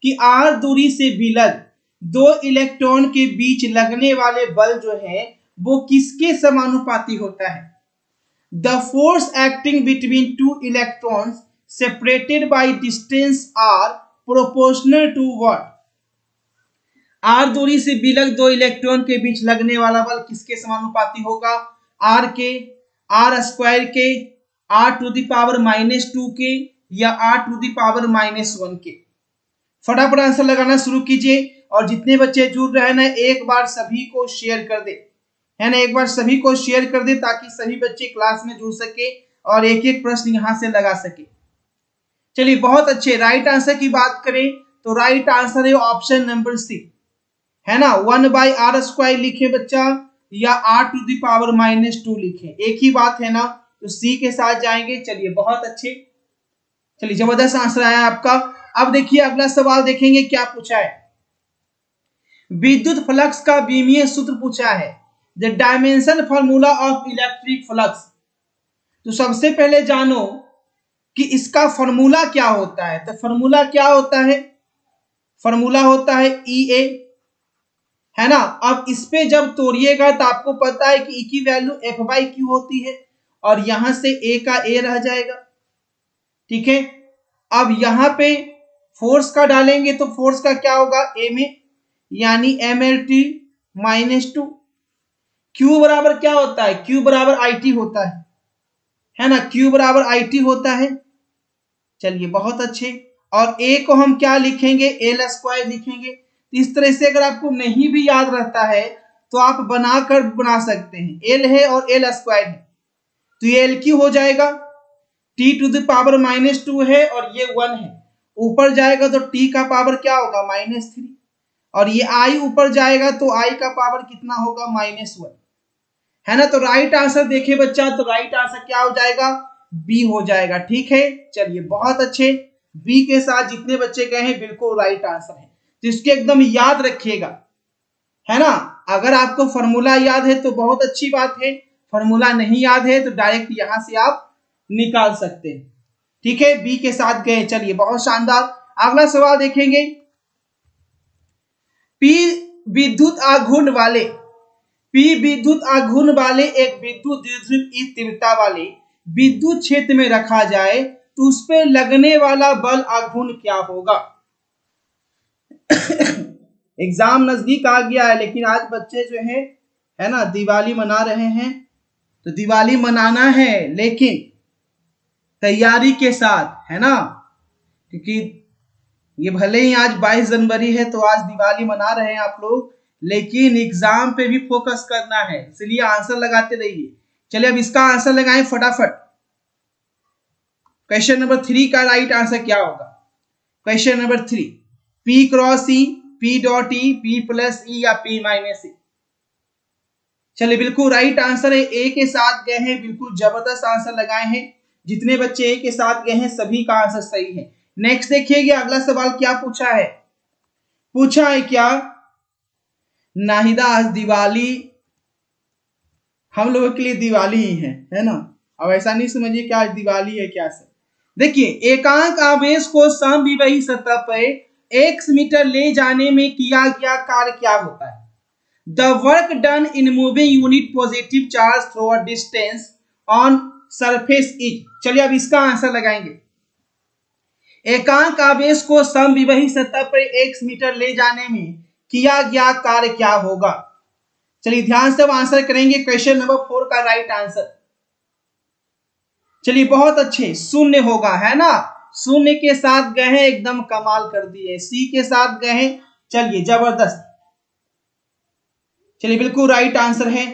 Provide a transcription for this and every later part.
कि r दूरी से विलग दो इलेक्ट्रॉन के बीच लगने वाले बल जो है वो किसके समानुपाती होता है? The force acting between two electrons separated by distance are proportional to what? r दूरी से विलग दो इलेक्ट्रॉन के बीच लगने वाला बल किसके समानुपाती होगा? r के, r स्क्वायर के, r टू द पावर -2 के या r टू द पावर -1 के? फटाफट आंसर लगाना शुरू कीजिए और जितने बच्चे जुड़ रहे हैं ना एक बार सभी को शेयर कर दे, है ना, एक बार सभी को शेयर कर दे ताकि सभी बच्चे क्लास में जुड़ सके और एक एक प्रश्न यहां से लगा सके। चलिए बहुत अच्छे। राइट आंसर की बात करें तो राइट आंसर है ऑप्शन नंबर सी, है ना, 1/r² लिखे बच्चा या r टू द पावर -2 लिखे, एक ही बात है ना, तो सी के साथ जाएंगे। चलिए बहुत अच्छे, चलिए जबरदस्त आंसर आया आपका। अब देखिए अगला सवाल देखेंगे क्या पूछा है। विद्युत फ्लक्स का बीमीय सूत्र पूछा है, the dimension formula of electric flux. तो सबसे पहले जानो कि इसका फॉर्मूला क्या होता है। तो फॉर्मूला क्या होता है? फॉर्मूला होता है EA, है ना। अब इस पे जब तोड़िएगा तो आपको पता है कि E की वैल्यू F/Q होती है और यहां से A का A रह जाएगा, ठीक है। अब यहां पे फोर्स का डालेंगे तो फोर्स का क्या होगा? A में, यानी MLT -2। Q बराबर क्या होता है? Q बराबर IT होता है ना, Q बराबर IT होता है। चलिए बहुत अच्छे। और A को हम क्या लिखेंगे? L² लिखेंगे। इस तरह से अगर आपको नहीं भी याद रहता है तो आप बना सकते हैं। L है और L² है तो ये LQ हो जाएगा, T टू द पावर -2 है और ये 1 है, ऊपर जाएगा तो T का पावर क्या होगा? -3, और ये I ऊपर जाएगा तो I का पावर कितना होगा? -1, है ना। तो राइट आंसर देखिए बच्चा, तो राइट आंसर क्या हो जाएगा? बी हो जाएगा, ठीक है। चलिए बहुत अच्छे, बी के साथ जितने बच्चे गए हैं बिल्कुल राइट आंसर है, तो इसके एकदम याद रखिएगा, है ना। अगर आपको फॉर्मूला याद है तो बहुत अच्छी बात है, फॉर्मूला नहीं याद है तो डायरेक्ट यहां से आप निकाल सकते हैं, ठीक है। बी के साथ गए, चलिए बहुत शानदार। अगला सवाल देखेंगे। पी विद्युत आघूर्ण वाले एक विद्युत द्विध्रुव तीव्रता वाले विद्युत क्षेत्र में रखा जाए तो उस पे लगने वाला बल आघूर्ण क्या होगा? एग्जाम नजदीक आ गया है लेकिन आज बच्चे जो है ना दिवाली मना रहे हैं, तो दिवाली मनाना है लेकिन तैयारी के साथ, है ना, क्योंकि ये भले ही आज 22 जनवरी है तो आज दिवाली मना रहे हैं आप लोग, लेकिन एग्जाम पे भी फोकस करना है, इसलिए आंसर लगाते रहिए। चलिए अब इसका आंसर लगाएं फटाफट। क्वेश्चन नंबर 3 का राइट आंसर क्या होगा? Question number 3, P cross E, P dot E, P plus E या P माइनस E? चलिए बिल्कुल राइट आंसर है, ए के साथ गए हैं, बिल्कुल जबरदस्त आंसर लगाए हैं। जितने बच्चे ए के साथ गए हैं सभी का आंसर सही है। नेक्स्ट देखिएगा अगला सवाल क्या पूछा है। पूछा है क्या, नाहिदा आज दिवाली हम लोगों के लिए दिवाली ही है ना। अब ऐसा नहीं समझिए कि आज दिवाली है क्या सर। देखिए एकांक आवेश को समविभवी सतह पर x मीटर ले जाने में किया गया कार्य क्या होता है? The work done in moving unit positive charge through a distance on surface is। चलिए अब इसका आंसर लगाएंगे। एकांक आवेश को समविभवी सतह पर x मीटर ले जाने में किया गया कार्य क्या होगा? चलिए ध्यान से अब आंसर करेंगे क्वेश्चन नंबर 4 का राइट आंसर। चलिए बहुत अच्छे, शून्य होगा, है ना। शून्य के साथ गए हैं, एकदम कमाल कर दिए। सी के साथ गए हैं, चलिए जबरदस्त, चलिए बिल्कुल राइट आंसर है।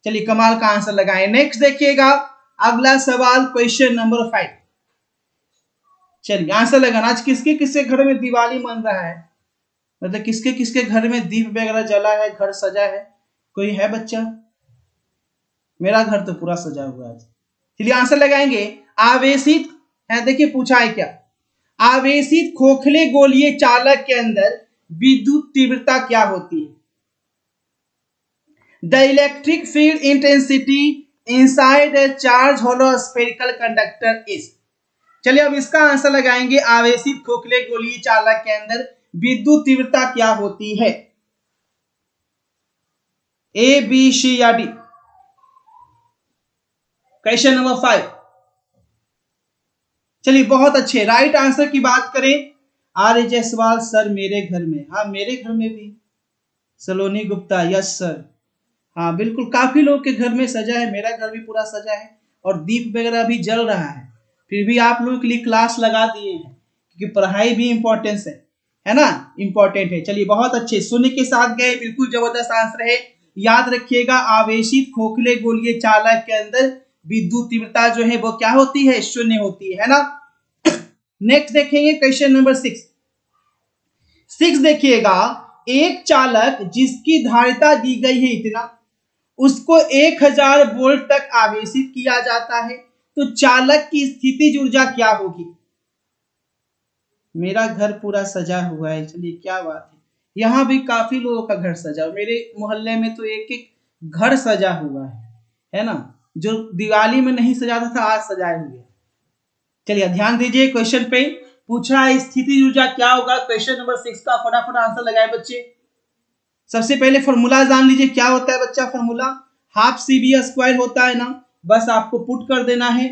चलिए कमाल का आंसर लगाएं। नेक्स्ट देखिएगा अगला सवाल क्वेश्चन नंबर 5। चलिए आंसर लगाना। आज किसके किसके घर में दिवाली मन रहा है, मतलब किसके किसके घर में दीप वगैरह जला है, घर सजा है? कोई है बच्चा? मेरा घर तो पूरा सजा हुआ है। चलिए आंसर लगाएंगे। आवेशित है, देखिए पूछा है क्या, आवेशित खोखले गोलीय चालक के अंदर विद्युत तीव्रता क्या होती है? The electric field intensity inside a charged hollow spherical conductor is। चलिए अब इसका आंसर लगाएंगे। आवेशित खोखले गोलीय चालक के अंदर विद्युत तीव्रता क्या होती है? ए, बी, सी या डी? Question number 5। चलिए बहुत अच्छे। राइट आंसर की बात करें, आर्य जायसवाल सर मेरे घर में। हाँ मेरे घर में भी। सलोनी गुप्ता यस सर। हाँ बिल्कुल, काफी लोग के घर में सजा है, मेरा घर भी पूरा सजा है और दीप वगैरह भी जल रहा है। फिर भी आप लोगों के लिए क्लास लगा दिए हैं क्योंकि पढ़ाई भी इंपॉर्टेंस है ना, इंपॉर्टेंट है। चलिए बहुत अच्छे, शून्य के साथ गए, बिल्कुल जबरदस्त आंसर है। याद रखिएगा, आवेशित खोखले गोलीय चालक के अंदर विद्युत तीव्रता जो है वो क्या होती है? शून्य होती है ना। नेक्स्ट देखेंगे क्वेश्चन नंबर 6 देखिएगा, एक चालक जिसकी धारिता दी गई है इतना, उसको 1000 वोल्ट तक आवेशित किया जाता है, तो चालक की स्थितिज ऊर्जा क्या होगी? मेरा घर पूरा सजा हुआ है। चलिए क्या बात है, यहाँ भी काफी लोगों का घर सजा, मेरे मोहल्ले में तो एक एक घर सजा हुआ है ना। जो दिवाली में नहीं सजाता था आज सजाए हुए। चलिए ध्यान दीजिए, क्वेश्चन पे पूछा है स्थितिज ऊर्जा क्या होगा। क्वेश्चन नंबर 6 का फटाफट आंसर लगाए बच्चे। सबसे पहले फॉर्मूला जान लीजिए, क्या होता है बच्चा formula? Half C V square होता है ना, बस आपको पुट कर देना है।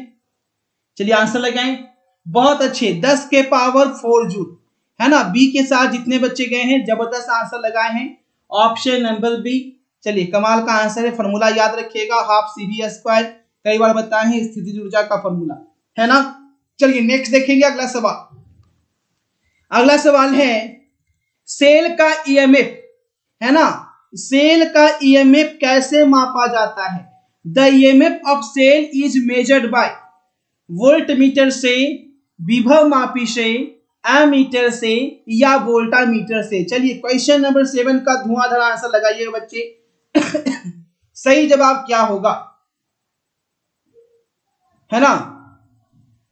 चलिए आंसर लगाएं। बहुत अच्छे, 10 के पावर 4 जूल है ना। बी के साथ जितने बच्चे गए हैं जबरदस्त आंसर लगाए हैं, ऑप्शन नंबर बी। चलिए कमाल का आंसर है। फॉर्मूला याद रखिएगा, हाफ सी बी स्क्वायर, कई बार बताए हैं स्थितिज ऊर्जा का फॉर्मूला है ना। चलिए नेक्स्ट देखेंगे अगला सवाल। अगला सवाल है, सेल का ईएमएफ है ना, सेल का ईएमएफ कैसे मापा जाता है? The EMF of cell is measured by volt meter से, विभव मापी से, एमीटर से या वोल्टा मीटर से। चलिए क्वेश्चन नंबर 7 का धुआंधार आंसर लगाइएगा बच्चे। सही जवाब क्या होगा? है ना,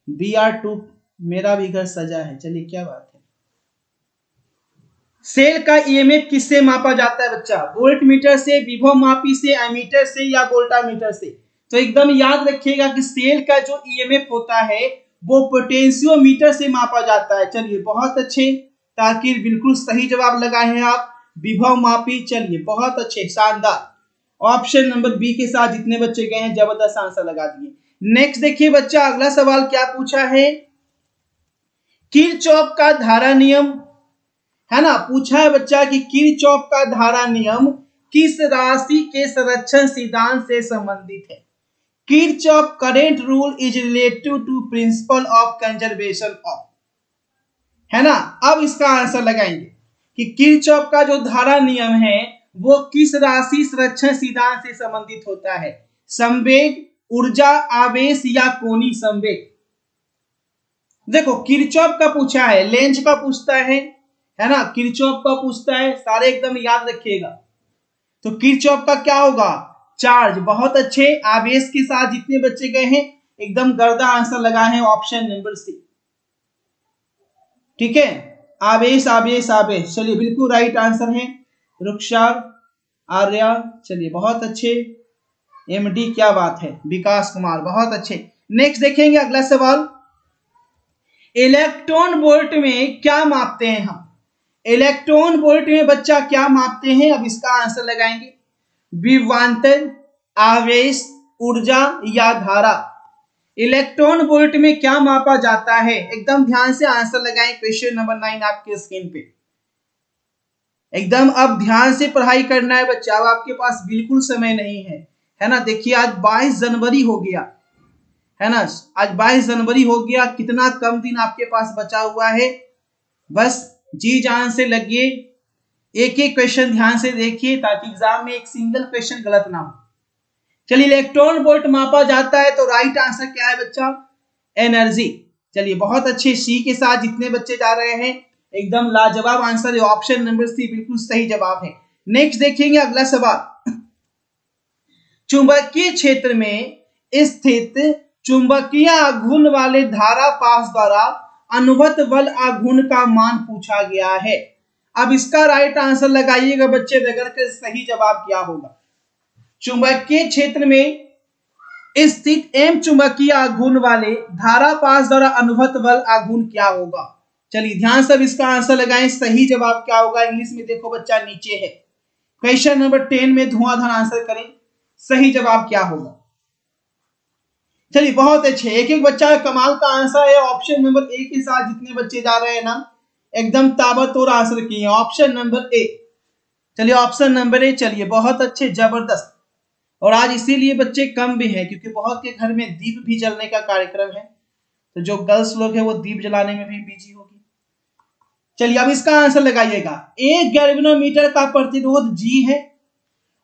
BR2 मेरा भी घर सजा है। चलिए क्या बात है, सेल का ईएमएफ किससे मापा जाता है बच्चा? वोल्ट मीटर से, विभव मापी से, एमीटर से या वोल्टा मीटर से? तो एकदम याद रखिएगा कि सेल का जो ईएमएफ होता है वो पोटेंशियोमीटर से मापा जाता है। चलिए बहुत अच्छे, ताकि बिल्कुल सही जवाब लगाए हैं आप, विभव मापी। चलिए बहुत अच्छे, शानदार। ऑप्शन नंबर बी के साथ जितने बच्चे गए हैं जबरदस्त आंसर लगा दिए। नेक्स्ट देखिए बच्चा, अगला सवाल क्या पूछा है? किरचॉफ का धारा नियम है ना, पूछा है बच्चा कि किरचॉफ का धारा नियम किस राशि के संरक्षण सिद्धांत से संबंधित है? Kirchhoff current rule is relative to principle of conservation of, है ना। अब इसका आंसर लगाएंगे कि किरचॉफ का जो धारा नियम है वो किस राशि संरक्षण सिद्धांत से संबंधित होता है? संवेग, ऊर्जा, आवेश या कोणीय संवेग? देखो किरचॉफ का पूछा है, लेंज का पूछता है ना, किरचॉफ का पूछता है, सारे एकदम याद रखिएगा। तो किरचॉफ का क्या होगा? चार्ज। बहुत अच्छे, आवेश के साथ जितने बच्चे गए हैं एकदम गर्दा आंसर लगाए हैं, ऑप्शन नंबर सी। ठीक है, आवेश आवेश आवेश। चलिए बिल्कुल राइट आंसर है, रुखसार आर्या। चलिए बहुत अच्छे, एमडी क्या बात है, विकास कुमार, बहुत अच्छे। नेक्स्ट देखेंगे अगला सवाल, इलेक्ट्रॉन वोल्ट में क्या मापते हैं हम? इलेक्ट्रॉन वोल्ट में बच्चा क्या मापते हैं? अब इसका आंसर लगाएंगे। विभवांतर, आवेश, ऊर्जा या धारा? इलेक्ट्रॉन वोल्ट में क्या मापा जाता है? एकदम ध्यान से आंसर लगाएं। क्वेश्चन नंबर 9 आपके स्क्रीन पे, एकदम अब ध्यान से पढ़ाई करना है बच्चा, अब आपके पास बिल्कुल समय नहीं है ना। देखिए आज 22 जनवरी हो गया है ना, आज 22 जनवरी हो गया, कितना कम दिन आपके पास बचा हुआ है। बस जी जान से लगिए, एक एक क्वेश्चन ध्यान से देखिए ताकि एग्जाम में एक सिंगल क्वेश्चन गलत ना हो। चलिए इलेक्ट्रॉन वोल्ट मापा जाता है तो राइट आंसर क्या है बच्चा? एनर्जी। चलिए बहुत अच्छे, सी के साथ जितने बच्चे जा रहे हैं एकदम लाजवाब आंसर है, ऑप्शन नंबर सी बिल्कुल सही जवाब है। नेक्स्ट देखेंगे अगला सवाल, चुंबकीय क्षेत्र में स्थित चुंबकीय आघूर्ण वाले धारा पास द्वारा अनुभत बल आघूर्ण का मान पूछा गया है। अब इसका राइट आंसर लगाइएगा बच्चे, रगड़ कर सही जवाब क्या होगा? चुंबकीय क्षेत्र में स्थित एम चुंबकीय आघूर्ण वाले धारा पास द्वारा अनुभत बल आघूर्ण क्या होगा? चलिए ध्यान से इसका आंसर लगाएं। सही जवाब क्या होगा? इंग्लिश में देखो बच्चा नीचे है। क्वेश्चन नंबर 10 में धुआंधार आंसर करें। सही जवाब क्या होगा? चलिए बहुत अच्छे, एक एक बच्चा कमाल का आंसर है। ऑप्शन नंबर ए के साथ जितने बच्चे जा रहे हैं ना, एकदम ताबड़तोड़ आंसर किए। Option number A. चलिए ऑप्शन नंबर ए। चलिए बहुत अच्छे, जबरदस्त। और आज इसीलिए बच्चे कम भी हैं क्योंकि बहुत के घर में दीप भी जलने का कार्यक्रम है, तो जो गर्ल्स लोग हैं वो दीप जलाने में भी बिजी होगी। चलिए अब इसका आंसर लगाइएगा। 1 गैल्वेनोमीटर का प्रतिरोध जी है।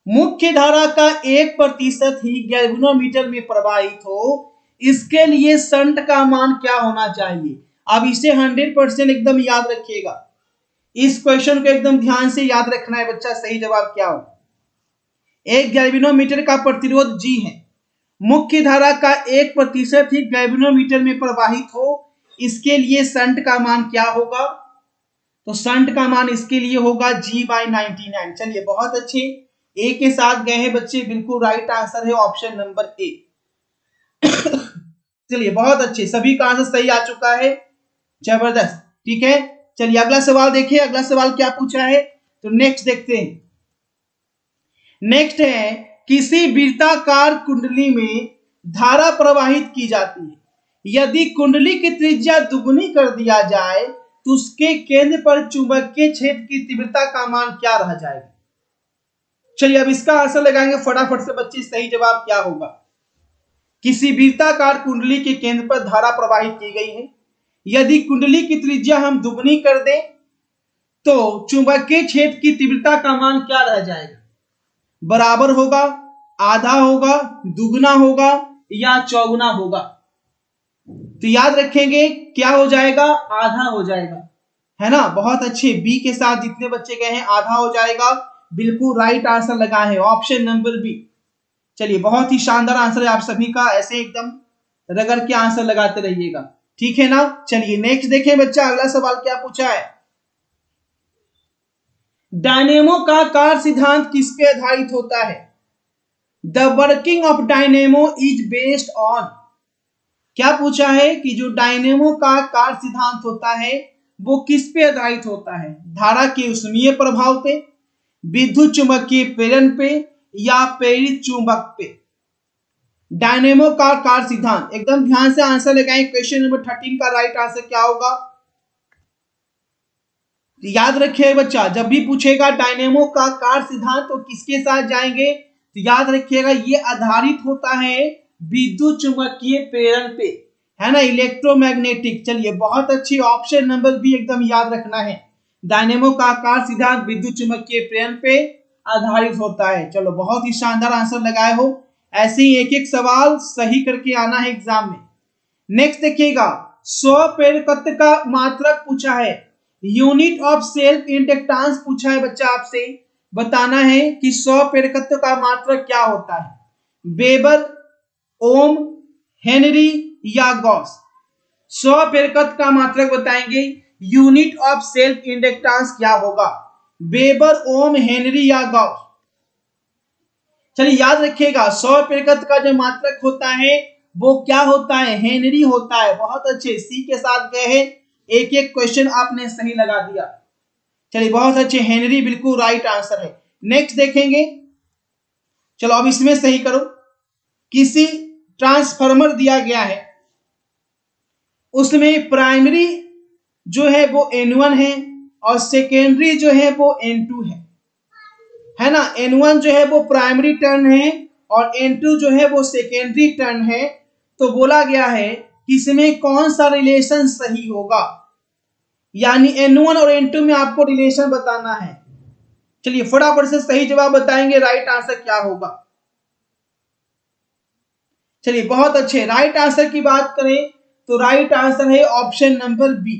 मुख्य धारा का 1% ही गैल्वेनोमीटर में प्रवाहित हो, इसके लिए शंट का मान क्या होना चाहिए? अब इसे 100% एकदम याद रखिएगा। इस क्वेश्चन को एकदम ध्यान से याद रखना है बच्चा। सही जवाब क्या होगा? 1 गैल्वेनोमीटर का प्रतिरोध जी है। मुख्य धारा का 1% ही गैल्वेनोमीटर में प्रवाहित हो, इसके लिए शंट का मान क्या होगा? तो शंट का मान इसके लिए होगा G/99। चलिए बहुत अच्छे, ए के साथ गए हैं बच्चे, बिल्कुल राइट आंसर है ऑप्शन नंबर ए। चलिए बहुत अच्छे, सभी का आंसर सही आ चुका है। जबरदस्त, ठीक है। चलिए अगला सवाल देखिए, अगला सवाल क्या पूछा है, तो नेक्स्ट देखते हैं। नेक्स्ट है, किसी वृत्ताकार कुंडली में धारा प्रवाहित की जाती है। यदि कुंडली की त्रिज्या दुगुनी कर दिया जाए तो उसके केंद्र पर चुंबकीय क्षेत्र की तीव्रता का मान क्या रह जाएगा? चलिए अब इसका आंसर लगाएंगे फटाफट से बच्चे। सही जवाब क्या होगा? किसी वृत्ताकार कुंडली के केंद्र पर धारा प्रवाहित की गई है। यदि कुंडली की त्रिज्या हम दुगुनी कर दें तो चुंबकीय क्षेत्र की तीव्रता का मान क्या रह जाएगा? बराबर होगा, आधा होगा, दुगना होगा या चौगुना होगा? तो याद रखेंगे क्या हो जाएगा? आधा हो जाएगा, है ना। बहुत अच्छे, बी के साथ जितने बच्चे गए हैं आधा हो जाएगा। बिल्कुल राइट आंसर लगा है ऑप्शन नंबर बी। चलिए बहुत ही शानदार आंसर है आप सभी का, ऐसे एकदम रगड़ के आंसर लगाते रहिएगा, ठीक है ना। चलिए नेक्स्ट देखें बच्चा, अगला सवाल क्या पूछा है। डायनेमो का कार्य सिद्धांत किस पे आधारित होता है? The working of dynamo is based on. क्या पूछा है कि जो डायनेमो का कार्य सिद्धांत होता है वो किस पे आधारित होता है? धारा के ऊष्मीय प्रभाव पे, विद्युत चुंबकीय प्रेरण पे या प्रेरित चुंबक पे? डायनेमो का कार्य सिद्धांत, एकदम ध्यान से आंसर लगाएं। क्वेश्चन नंबर 13 का राइट आंसर क्या होगा? याद रखिए बच्चा, जब भी पूछेगा डायनेमो का कार्य सिद्धांत तो किसके साथ जाएंगे? तो याद रखिएगा ये आधारित होता है विद्युत चुंबकीय प्रेरण पे, है ना, इलेक्ट्रोमैग्नेटिक। चलिए बहुत अच्छी, ऑप्शन नंबर बी एकदम याद रखना है। डायनेमो का कार्य सिद्धांत विद्युत चुंबकीय प्रेरण पे आधारित होता है। चलो बहुत ही शानदार आंसर लगाए हो। ऐसे ही एक एक सवाल सही करके आना है एग्जाम में। नेक्स्ट देखिएगा, स्वप्रेरकत्व का मात्रक पूछा है। यूनिट ऑफ सेल्फ इंडक्टेंस पूछा है बच्चा, आपसे बताना है कि स्वप्रेरकत्व का मात्रक क्या होता है? वेबर, ओम, हेनरी या गॉस? स्वप्रेरकत्व का मात्रक बताएंगे। यूनिट ऑफ सेल्फ इंडक्टेंस क्या होगा? वेबर, ओम, हेनरी या गॉस? चलिए याद रखिएगा, स्वप्रेरकत्व का जो मात्रक होता है वो क्या होता है? हेनरी होता है। बहुत अच्छे, सी के साथ गए हैं, एक एक क्वेश्चन आपने सही लगा दिया। चलिए बहुत अच्छे, हेनरी बिल्कुल राइट आंसर है। नेक्स्ट देखेंगे, चलो अब इसमें सही करो। किसी ट्रांसफार्मर दिया गया है, उसमें प्राइमरी जो है वो N1 है और सेकेंडरी जो है वो N2 है ना। N1 जो है वो प्राइमरी टर्न है और N2 जो है वो सेकेंडरी टर्न है। तो बोला गया है कि इसमें कौन सा रिलेशन सही होगा, यानी N1 और N2 में आपको रिलेशन बताना है। चलिए फटाफट से सही जवाब बताएंगे, राइट आंसर क्या होगा। चलिए बहुत अच्छे, राइट आंसर की बात करें तो राइट आंसर है ऑप्शन नंबर बी।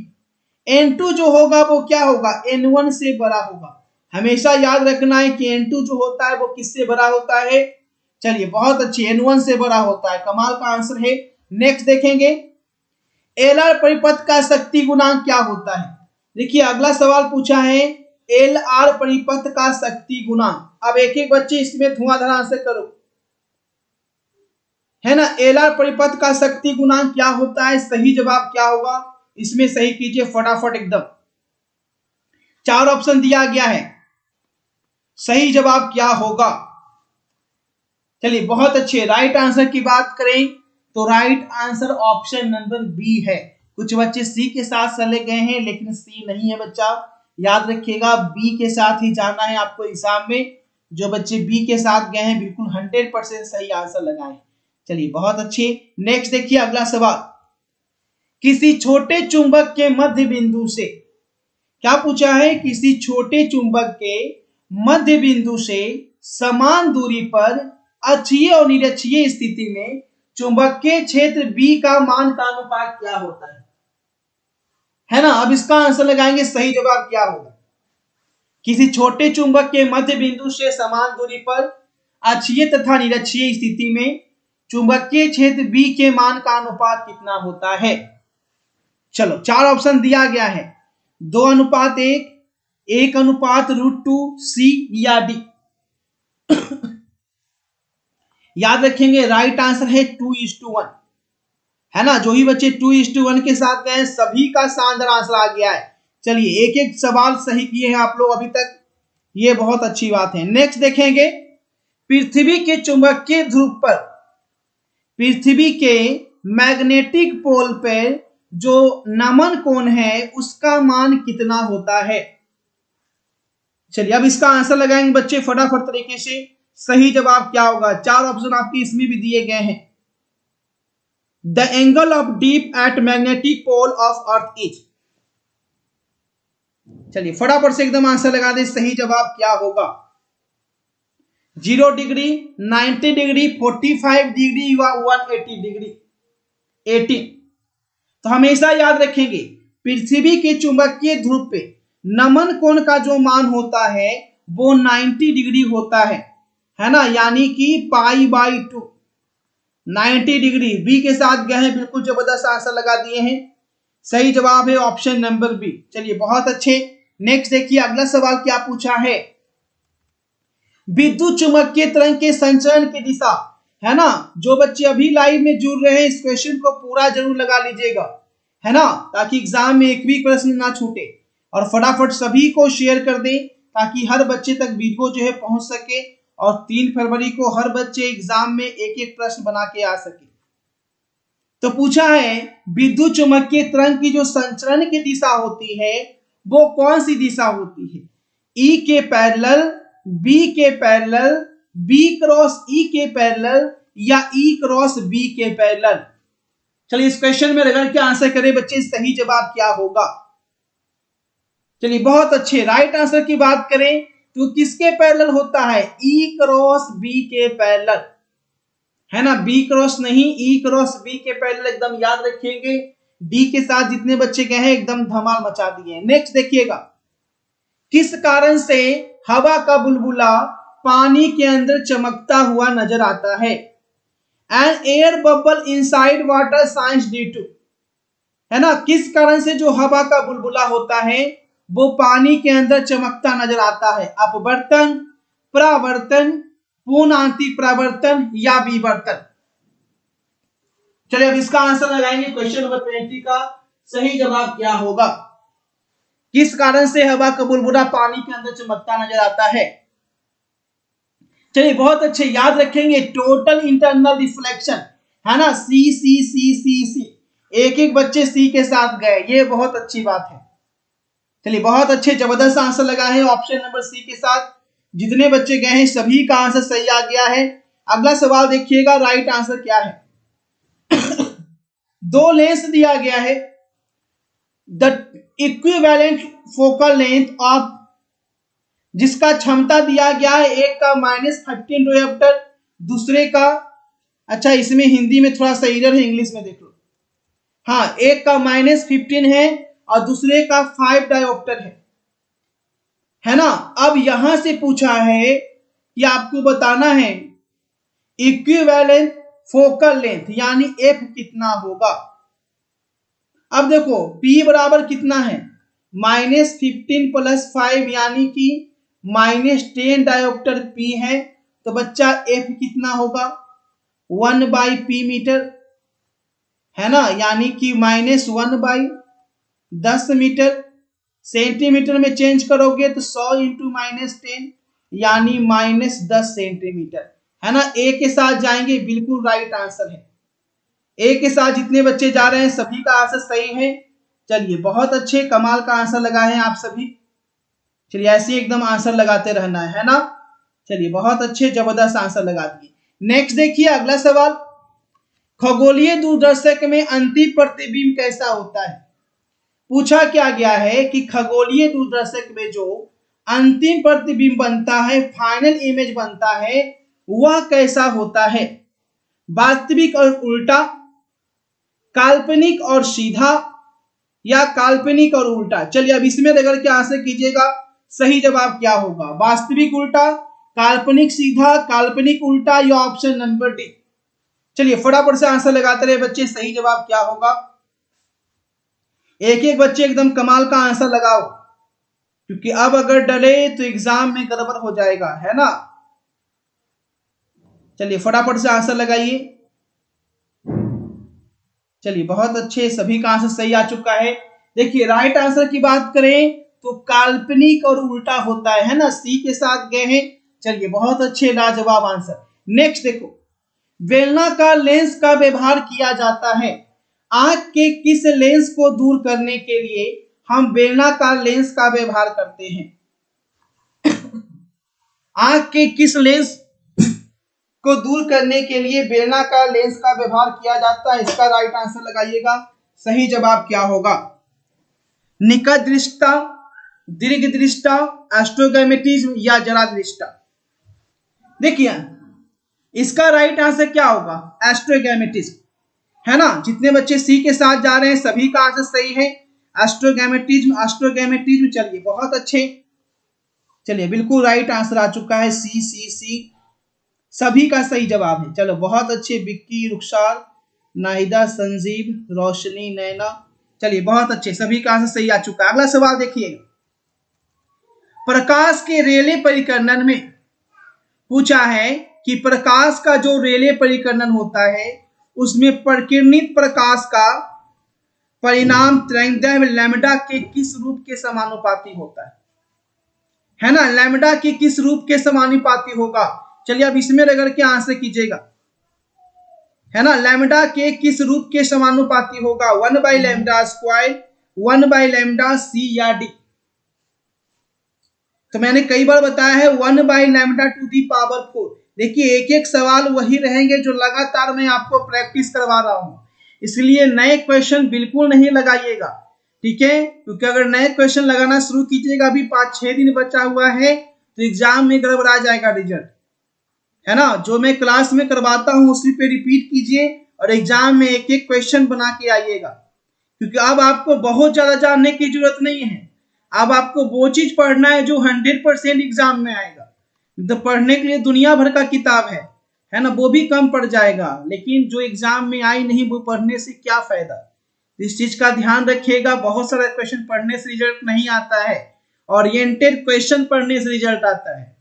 N2 जो होगा वो क्या होगा? N1 से बड़ा होगा। हमेशा याद रखना है कि N2 जो होता है वो किससे बड़ा होता है? चलिए बहुत अच्छी, N1 से बड़ा होता है। कमाल का आंसर है। नेक्स्ट देखेंगे, एलआर परिपथ का शक्ति गुणांक क्या होता है? देखिए अगला सवाल पूछा है एलआर परिपथ का शक्ति गुणांक। अब एक एक बच्चे इसमें धुआंधार आंसर करो, है ना। एलआर परिपथ का शक्ति गुणांक क्या होता है? सही जवाब क्या होगा? इसमें सही कीजिए फटाफट एकदम। 4 ऑप्शन दिया गया है, सही जवाब क्या होगा? चलिए बहुत अच्छे। राइट आंसर की बात करें तो right answer option number B है। कुछ बच्चे सी के साथ चले गए हैं लेकिन सी नहीं है बच्चा, याद रखिएगा बी के साथ ही जाना है आपको एग्जाम में। जो बच्चे बी के साथ गए हैं बिल्कुल 100% सही आंसर लगाए। चलिए बहुत अच्छे। नेक्स्ट देखिए अगला सवाल, किसी छोटे चुंबक के मध्य बिंदु से, क्या पूछा है? किसी छोटे चुंबक के मध्य बिंदु से समान दूरी पर अक्षीय और निरक्षीय स्थिति में चुंबकीय क्षेत्र बी का मान का अनुपात क्या होता है ना? अब इसका आंसर लगाएंगे, सही जवाब क्या होगा? किसी छोटे चुंबक के मध्य बिंदु से समान दूरी पर अक्षीय तथा निरक्षीय स्थिति में चुंबकीय क्षेत्र बी के मान का अनुपात कितना होता है? चलो 4 ऑप्शन दिया गया है, 2:1, 1:√2, सी या डी। याद रखेंगे राइट आंसर है 2:1, है ना? जो ही बच्चे 2:1 के साथ गए सभी का शानदार आंसर आ गया है। चलिए एक एक सवाल सही किए हैं आप लोग अभी तक, ये बहुत अच्छी बात है। नेक्स्ट देखेंगे, पृथ्वी के चुंबकीय ध्रुव पर, पृथ्वी के मैग्नेटिक पोल पर जो नमन कोण है उसका मान कितना होता है? चलिए अब इसका आंसर लगाएंगे बच्चे फटाफट तरीके से। सही जवाब क्या होगा? 4 ऑप्शन आपके इसमें भी दिए गए हैं। The angle of dip at magnetic pole of earth is. चलिए फटाफट से एकदम आंसर लगा दे, सही जवाब क्या होगा? 0 डिग्री, 90 डिग्री, 45 डिग्री या 180 डिग्री, 18। तो हमेशा याद रखेंगे पृथ्वी के चुंबकीय ध्रुव पे नमन कोण का जो मान होता है वो 90 डिग्री होता है ना? यानी कि π/2, 90 डिग्री। बी के साथ गए हैं, बिल्कुल जबरदस्त आंसर लगा दिए हैं। सही जवाब है ऑप्शन नंबर बी। चलिए बहुत अच्छे। नेक्स्ट देखिए अगला सवाल क्या पूछा है, विद्युत चुंबकीय तरंग के संचरण की दिशा, है ना? जो बच्चे अभी लाइव में जुड़ रहे हैं इस क्वेश्चन को पूरा जरूर लगा लीजिएगा, है ना? ताकि एग्जाम में एक भी प्रश्न ना छूटे। और फटाफट सभी को शेयर कर दें ताकि हर बच्चे तक वीडियो जो है पहुंच सके और 3 फरवरी को हर बच्चे एग्जाम में एक एक प्रश्न बना के आ सके। तो पूछा है विद्युत चुंबकीय तरंग की जो संचरण की दिशा होती है वो कौन सी दिशा होती है? ई के पैरेलल, बी के पैरेलल, बी क्रॉस ई के पैरेलल या ई क्रॉस बी के पैरेलल? चलिए इस क्वेश्चन में रगड़ के आंसर करें बच्चे, सही जवाब क्या होगा? चलिए बहुत अच्छे। राइट आंसर की बात करें तो किसके पैरेलल होता है? ई क्रॉस बी के पैरेलल, है ना? बी क्रॉस नहीं, ई क्रॉस बी के पैरेलल एकदम याद रखिएगा। डी के साथ जितने बच्चे गए हैं एकदम धमाल मचा दिए। नेक्स्ट देखिएगा, किस कारण से हवा का बुलबुला पानी के अंदर चमकता हुआ नजर आता है? An air bubble inside water shines due to, है ना? किस कारण से जो हवा का बुलबुला होता है वो पानी के अंदर चमकता नजर आता है? अपवर्तन, परावर्तन, पूर्ण आंतरिक परावर्तन या विवर्तन? चलिए अब इसका आंसर लगाएंगे क्वेश्चन नंबर 20 का। सही जवाब क्या होगा? किस कारण से हवा का बुलबुला पानी के अंदर चमकता नजर आता है? चलिए बहुत अच्छे। याद रखेंगे टोटल इंटरनल रिफ्लेक्शन, है ना? सी सी सी सी सी, एक एक बच्चे सी के साथ गए, ये बहुत अच्छी बात है। चलिए बहुत अच्छे, जबरदस्त आंसर लगा है ऑप्शन नंबर सी के साथ। जितने बच्चे गए हैं सभी का आंसर सही आ गया है। अगला सवाल देखिएगा, राइट आंसर क्या है? 2 लेंस दिया गया है, the equivalent focal length of, जिसका क्षमता दिया गया है एक का -15 डायोप्टर, दूसरे का, अच्छा इसमें हिंदी में थोड़ा सा एरर है, इंग्लिश में देख लो। हाँ, एक का -15 है और दूसरे का 5 डायोप्टर है ना? अब यहां से पूछा है कि आपको बताना है इक्विवेलेंट फोकल लेंथ यानी एफ कितना होगा। अब देखो P बराबर कितना है? -15 + 5 यानी कि -10 डायोप्टर P है। तो बच्चा F कितना होगा? 1/P मीटर, है ना? यानी कि -1/, 10 मीटर, सेंटीमीटर में चेंज करोगे तो 100 इंटू -10 यानी -10 सेंटीमीटर, है ना। ए के साथ जाएंगे, बिल्कुल राइट आंसर है। ए के साथ जितने बच्चे जा रहे हैं सभी का आंसर सही है। चलिए बहुत अच्छे, कमाल का आंसर लगाए हैं आप सभी। चलिए ऐसे ही एकदम आंसर लगाते रहना है ना। चलिए बहुत अच्छे, जबरदस्त आंसर लगा दिए। नेक्स्ट देखिए अगला सवाल, खगोलीय दूरदर्शक में अंतिम प्रतिबिंब कैसा होता है। पूछा क्या गया है कि खगोलीय दूरदर्शक में जो अंतिम प्रतिबिंब बनता है, फाइनल इमेज बनता है, वह कैसा होता है। वास्तविक और उल्टा, काल्पनिक और सीधा, या काल्पनिक और उल्टा। चलिए अब इसमें अगर क्या आंसर कीजिएगा, सही जवाब क्या होगा, वास्तविक उल्टा, काल्पनिक सीधा, काल्पनिक उल्टा, या ऑप्शन नंबर डी। चलिए फटाफट से आंसर लगाते रहे बच्चे, सही जवाब क्या होगा। एक एक बच्चे एकदम कमाल का आंसर लगाओ, क्योंकि अब अगर डरे तो एग्जाम में गड़बड़ हो जाएगा, है ना। चलिए फटाफट से आंसर लगाइए। चलिए बहुत अच्छे, सभी का आंसर सही आ चुका है। देखिए राइट आंसर की बात करें तो काल्पनिक और उल्टा होता है ना, सी के साथ गए हैं। चलिए बहुत अच्छे, लाजवाब आंसर। नेक्स्ट देखो, बेलनाकार लेंस का व्यवहार किया जाता है। आंख के किस लेंस को दूर करने के लिए हम बेलनाकार लेंस का व्यवहार करते हैं। आंख के किस लेंस को दूर करने के लिए बेलनाकार लेंस का व्यवहार किया जाता है, इसका राइट आंसर लगाइएगा। सही जवाब क्या होगा, निकट दृष्टा, दीर्घ दृष्टा, एस्ट्रोगैमेटिज्म, या जरा दृष्टा। देखिए इसका राइट आंसर क्या होगा, एस्ट्रोगैमेटिज्म, है ना। जितने बच्चे सी के साथ जा रहे हैं सभी का आंसर सही है, एस्ट्रोगैमेटिज्म, एस्ट्रोगैमेटिज्म। चलिए बहुत अच्छे, चलिए बिल्कुल राइट आंसर आ चुका है, सी सी सी, सभी का सही जवाब है। चलो बहुत अच्छे, विक्की, रुखसार, नाहिदा, संजीव, रोशनी, नैना। चलिए बहुत अच्छे, सभी का आंसर सही आ चुका है। अगला सवाल देखिए, प्रकाश के रेले परिकर्णन में पूछा है कि प्रकाश का जो रेले परिकर्णन होता है उसमें प्रकिरणित प्रकाश का परिणाम तरंगदैर्घ्य लैम्ब्डा के किस रूप के समानुपाती होता है ना। लैम्ब्डा के किस रूप के समानुपाती होगा। चलिए अब इसमें रगड़ के आंसर कीजिएगा, है ना। लैम्ब्डा के किस रूप के समानुपाती होगा, 1/λ², 1/λ, सी या डी। तो मैंने कई बार बताया है 1/λ⁴। देखिए एक एक सवाल वही रहेंगे जो लगातार मैं आपको प्रैक्टिस करवा रहा हूं, इसलिए नए क्वेश्चन बिल्कुल नहीं लगाइएगा, ठीक है। क्योंकि अगर नए क्वेश्चन लगाना शुरू कीजिएगा, अभी 5-6 दिन बचा हुआ है, तो एग्जाम में गड़बड़ा जाएगा रिजल्ट, है ना। जो मैं क्लास में करवाता हूं उसी पे रिपीट कीजिए और एग्जाम में एक एक क्वेश्चन बना के आइएगा, क्योंकि अब आपको बहुत ज्यादा जानने की जरूरत नहीं है। अब आपको वो चीज पढ़ना है जो 100% एग्जाम में आएगा। तो पढ़ने के लिए दुनिया भर का किताब है ना, वो भी कम पड़ जाएगा, लेकिन जो एग्जाम में आई नहीं वो पढ़ने से क्या फायदा। इस चीज का ध्यान रखिएगा, बहुत सारे क्वेश्चन पढ़ने से रिजल्ट नहीं आता है, ओरिएंटेड क्वेश्चन पढ़ने से रिजल्ट आता है,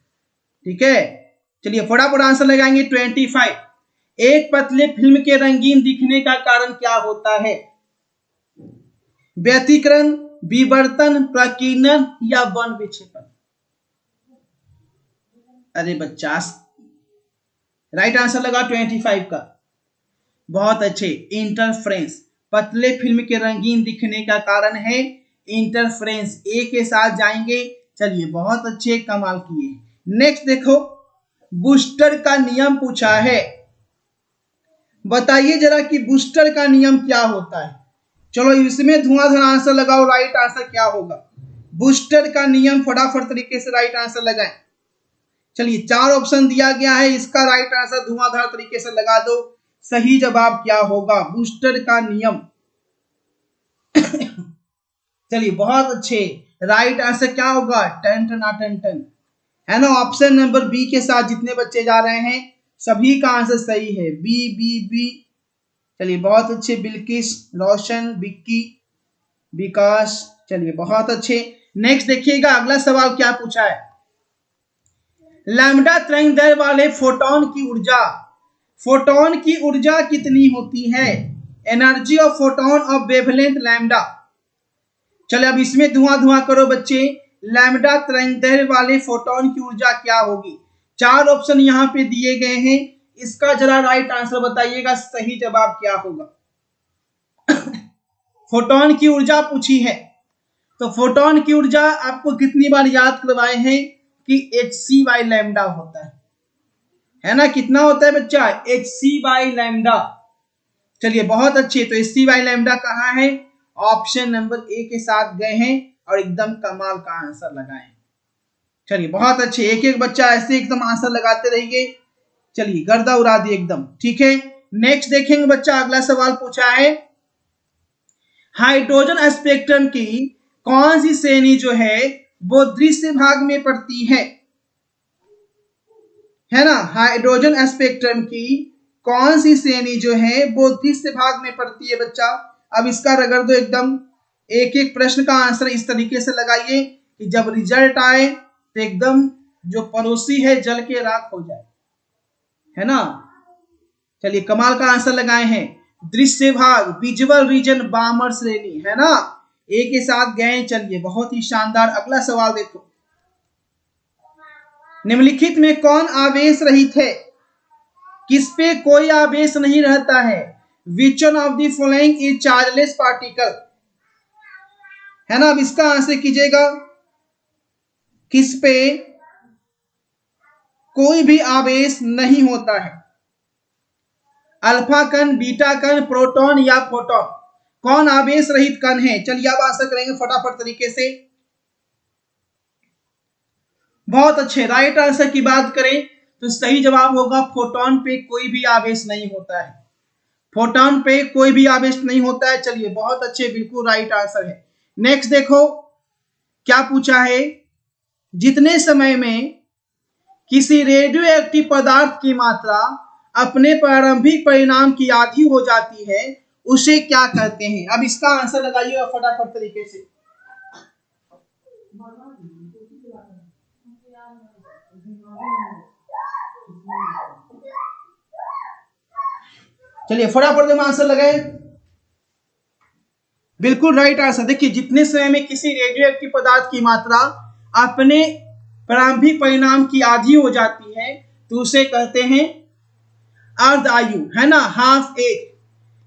ठीक है। चलिए फटाफट आंसर लगाएंगे। 25, एक पतले फिल्म के रंगीन दिखने का कारण क्या होता है। व्यतिकरण, विवर्तन, प्रकीर्णन, या वन विक्षेपण। अरे बच्चा राइट आंसर लगा 25 का, बहुत अच्छे, इंटरफ्रेंस। पतले फिल्म के रंगीन दिखने का कारण है इंटरफ्रेंस, ए के साथ जाएंगे। चलिए बहुत अच्छे, कमाल किए। नेक्स्ट देखो, बूस्टर का नियम पूछा है, बताइए जरा कि बूस्टर का नियम क्या होता है। चलो इसमें धुआंधार आंसर लगाओ, राइट आंसर क्या होगा। बूस्टर का नियम फटाफट तरीके से राइट आंसर लगाएं। चलिए 4 ऑप्शन दिया गया है, इसका राइट आंसर धुआंधार तरीके से लगा दो। सही जवाब क्या होगा, बूस्टर का नियम। चलिए बहुत अच्छे, राइट आंसर क्या होगा, टन टना टन टन, है ना। ऑप्शन नंबर बी के साथ जितने बच्चे जा रहे हैं सभी का आंसर सही है, बी बी बी। चलिए बहुत अच्छे, बिल्किस, रोशन, विक्की, विकास। चलिए बहुत अच्छे। नेक्स्ट देखिएगा अगला सवाल क्या पूछा है, लैम्ब्डा तरंगदैर्घ्य वाले फोटोन की ऊर्जा कितनी होती है। Energy of photon of wavelength lambda चले अब इसमें धुआं धुआं करो बच्चे। लैम्डा तरंगदैर्घ्य वाले फोटोन की ऊर्जा क्या होगी? 4 ऑप्शन यहाँ पे दिए गए हैं, इसका जरा राइट आंसर बताइएगा, सही जवाब क्या होगा। फोटोन की ऊर्जा पूछी है, तो फोटोन की ऊर्जा आपको कितनी बार याद करवाए हैं कि hc बाई लैम्डा होता है ना? कितना होता है बच्चा? hc by lambda. चलिए बहुत अच्छे, तो hc बाई लैम्डा कहाँ है? ऑप्शन नंबर ए के साथ गए हैं और एकदम कमाल का आंसर लगाए। चलिए बहुत अच्छे, एक एक बच्चा ऐसे एकदम आंसर लगाते रहिए। चलिए गर्दा उड़ा दिए एकदम, ठीक है। नेक्स्ट देखेंगे बच्चा, अगला सवाल पूछा है, हाइड्रोजन स्पेक्ट्रम की कौन सी श्रेणी जो है वो दृश्य भाग में पड़ती है ना? हाइड्रोजन स्पेक्ट्रम की कौन सी श्रेणी जो है वो दृश्य भाग में पड़ती है बच्चा? अब इसका रगड़ दो एकदम, एक एक प्रश्न का आंसर इस तरीके से लगाइए कि जब रिजल्ट आए तो एकदम जो पड़ोसी है जल के राख हो जाए, है ना? चलिए कमाल का आंसर लगाए हैं, दृश्य भाग, विजुअल रीजन, बामर श्रेणी, है ना? एक के साथ गए। चलिए बहुत ही शानदार। अगला सवाल देखो, निम्नलिखित में कौन आवेश रहित है? किस पे कोई आवेश नहीं रहता है? Which one of the following is chargeless particle? है ना? अब इसका आंसर कीजिएगा, किस पे कोई भी आवेश नहीं होता है? अल्फा कण, बीटा कण, प्रोटॉन या फोटॉन? कौन आवेश रहित कण है? चलिए अब आंसर करेंगे फटाफट तरीके से। बहुत अच्छे, राइट आंसर की बात करें तो सही जवाब होगा फोटॉन पे कोई भी आवेश नहीं होता है। फोटॉन पे कोई भी आवेश नहीं होता है। चलिए बहुत अच्छे, बिल्कुल राइट आंसर है। नेक्स्ट देखो क्या पूछा है, जितने समय में किसी रेडियो एक्टिव पदार्थ की मात्रा अपने प्रारंभिक परिणाम की आधी हो जाती है उसे क्या कहते हैं? अब इसका आंसर लगाइए फटाफट तरीके से। चलिए फटाफट में आंसर लगाए, बिल्कुल राइट आंसर। देखिए जितने समय में किसी रेडियो एक्टिव पदार्थ की मात्रा अपने प्रारंभिक परिणाम की आधी हो जाती है तो उसे कहते हैं अर्ध आयु, है ना? Half as.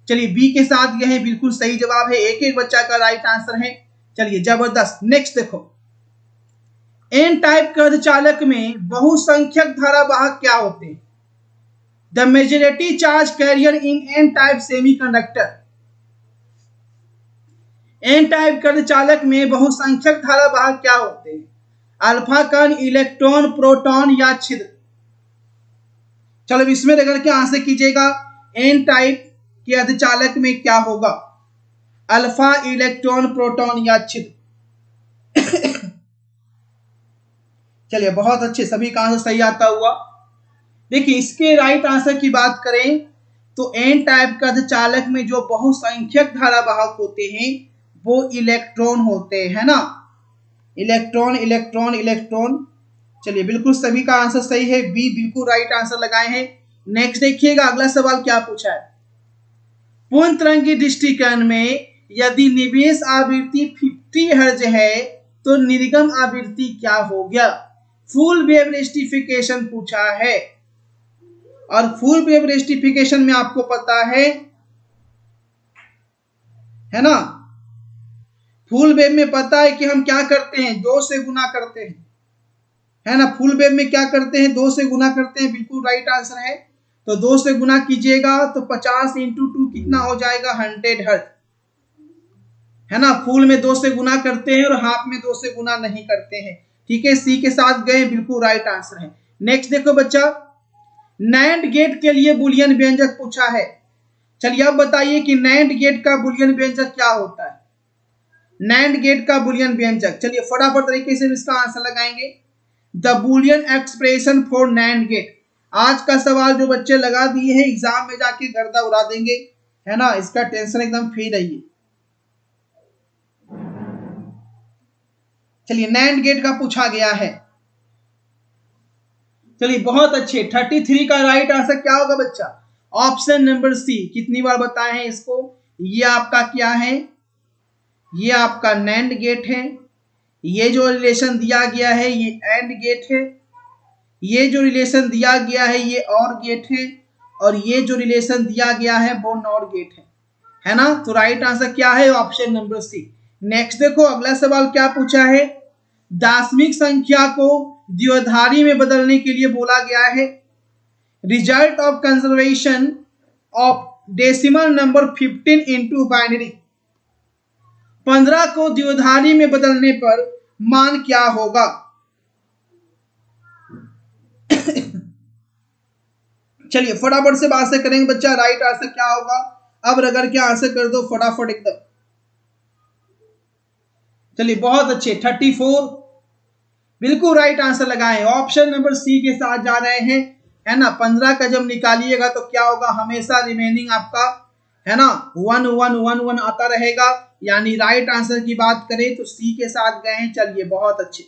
चलिए बी के साथ गए हैं, बिल्कुल सही जवाब है, एक एक बच्चा का राइट आंसर है। चलिए जबरदस्त। नेक्स्ट देखो, एन टाइप के अर्धचालक में बहुसंख्यक धारावाहक क्या होते हैं? The majority charge carrier in N type semiconductor. N type के अर्धचालक में बहुसंख्यक धारावाहक क्या होते हैं? अल्फा कण, इलेक्ट्रॉन, प्रोटॉन या छिद्र? चलो इसमें रगड़ के आंसर कीजिएगा, एन टाइप के अर्धचालक में क्या होगा? अल्फा, इलेक्ट्रॉन, प्रोटॉन या छिद्र? चलिए बहुत अच्छे, सभी का आंसर सही आता हुआ। देखिए इसके राइट आंसर की बात करें तो एन टाइप का अर्धचालक में जो बहुसंख्यक धारावाहक होते हैं वो इलेक्ट्रॉन होते हैं ना? Electron, electron, electron. चलिए बिल्कुल सभी का आंसर सही है, बी बिल्कुल राइट आंसर लगाए हैं। नेक्स्ट देखिएगा अगला सवाल क्या पूछा है, पूर्ण तरंगी दृष्टिकोण में यदि निवेश आवृत्ति 50 हर्ट्ज है तो निर्गम आवृत्ति क्या हो गया? फुल वेव रेक्टिफिकेशन पूछा है, और फुल वेव रेक्टिफिकेशन में आपको पता है ना? फुल वेव में पता है कि हम क्या करते हैं, 2 से गुना करते हैं, है ना? फुल वेव में क्या करते हैं, 2 से गुना करते हैं, बिल्कुल राइट आंसर है। तो 2 से गुना कीजिएगा तो 50 इंटू 2 कितना हो जाएगा? 100 हर्ट्ज, है ना? फुल में 2 से गुना करते हैं और हाफ में 2 से गुना नहीं करते हैं, ठीक है? सी के साथ गए, बिल्कुल राइट आंसर है। नेक्स्ट देखो बच्चा, नैंड गेट के लिए बुलियन व्यंजक पूछा है। चलिए अब बताइए कि नैंड गेट का बुलियन व्यंजक क्या होता है? नैंड गेट का बुलियन व्यंजक, चलिए फटाफट तरीके से इसका आंसर लगाएंगे, the Boolean expression for NAND gate. आज का सवाल जो बच्चे लगा दिए हैं एग्जाम में जाके गर्दा उड़ा देंगे, है ना? इसका टेंशन एकदम फ्री रहिए। चलिए नैंड गेट का पूछा गया है। चलिए बहुत अच्छे, 33 का राइट आंसर क्या होगा बच्चा? Option number C. कितनी बार बताए हैं इसको? ये आपका क्या है? ये आपका नैंड गेट है, ये जो रिलेशन दिया गया है ये एंड गेट है, ये जो रिलेशन दिया गया है ये और गेट है, और ये जो रिलेशन दिया गया है वो नॉर गेट है ना। तो राइट आंसर क्या है? ऑप्शन नंबर सी। नेक्स्ट देखो अगला सवाल क्या पूछा है, दशमिक संख्या को द्विआधारी में बदलने के लिए बोला गया है। Result of conservation of decimal number 15 into binary, 15 को द्विआधारी में बदलने पर मान क्या होगा? चलिए फटाफट से बात से करेंगे बच्चा, राइट आंसर क्या होगा? अब रगड़ के आंसर कर दो फटाफट एकदम। चलिए बहुत अच्छे, 34 बिल्कुल राइट आंसर लगाए। ऑप्शन नंबर सी के साथ जा रहे हैं, है ना। 15 का जब निकालिएगा तो क्या होगा? हमेशा रिमेनिंग आपका, है ना, 1 1 1 1 आता रहेगा। यानी राइट आंसर की बात करें तो सी के साथ गए हैं। चलिए बहुत अच्छे,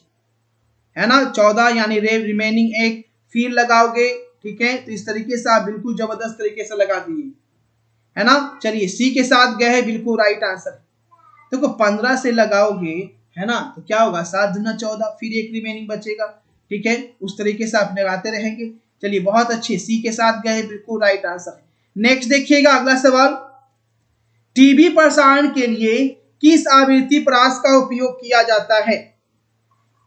है ना। 14 यानी रिमेनिंग एक फिर लगाओगे, ठीक है। तो इस तरीके से आप बिल्कुल जबरदस्त तरीके से लगा दिए, है ना। चलिए सी के साथ गए हैं, बिल्कुल राइट आंसर। देखो 15 से लगाओगे, है ना, तो क्या होगा? 7 दूना 14, फिर एक रिमेनिंग बचेगा, ठीक है। उस तरीके से आप लगाते रहेंगे। चलिए बहुत अच्छे, सी के साथ गए, बिल्कुल राइट आंसर है। नेक्स्ट देखिएगा अगला सवाल, टीवी प्रसारण के लिए किस आवृत्ति परास का उपयोग किया जाता है?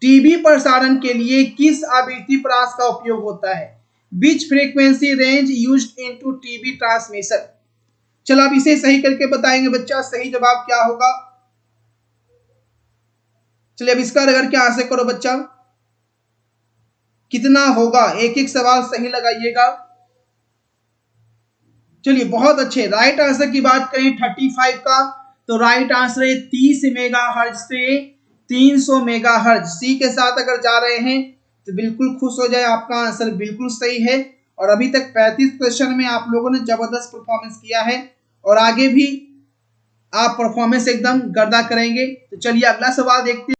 टीवी प्रसारण के लिए किस आवृत्ति परास का उपयोग होता है? Which frequency range used into TV transmission. चलो अब इसे सही करके बताएंगे बच्चा, सही जवाब क्या होगा? चलिए अब इसका रगड़ के आंसर करो बच्चा, कितना होगा? एक एक सवाल सही लगाइएगा। चलिए बहुत अच्छे, राइट आंसर की बात करें 35 का, तो राइट आंसर है 30 मेगाहर्ट्ज से 300 मेगाहर्ट्ज। सी के साथ अगर जा रहे हैं तो बिल्कुल खुश हो जाए, आपका आंसर बिल्कुल सही है। और अभी तक 35 क्वेश्चन में आप लोगों ने जबरदस्त परफॉर्मेंस किया है, और आगे भी आप परफॉर्मेंस एकदम गर्दा करेंगे। तो चलिए अगला सवाल देखते हैं।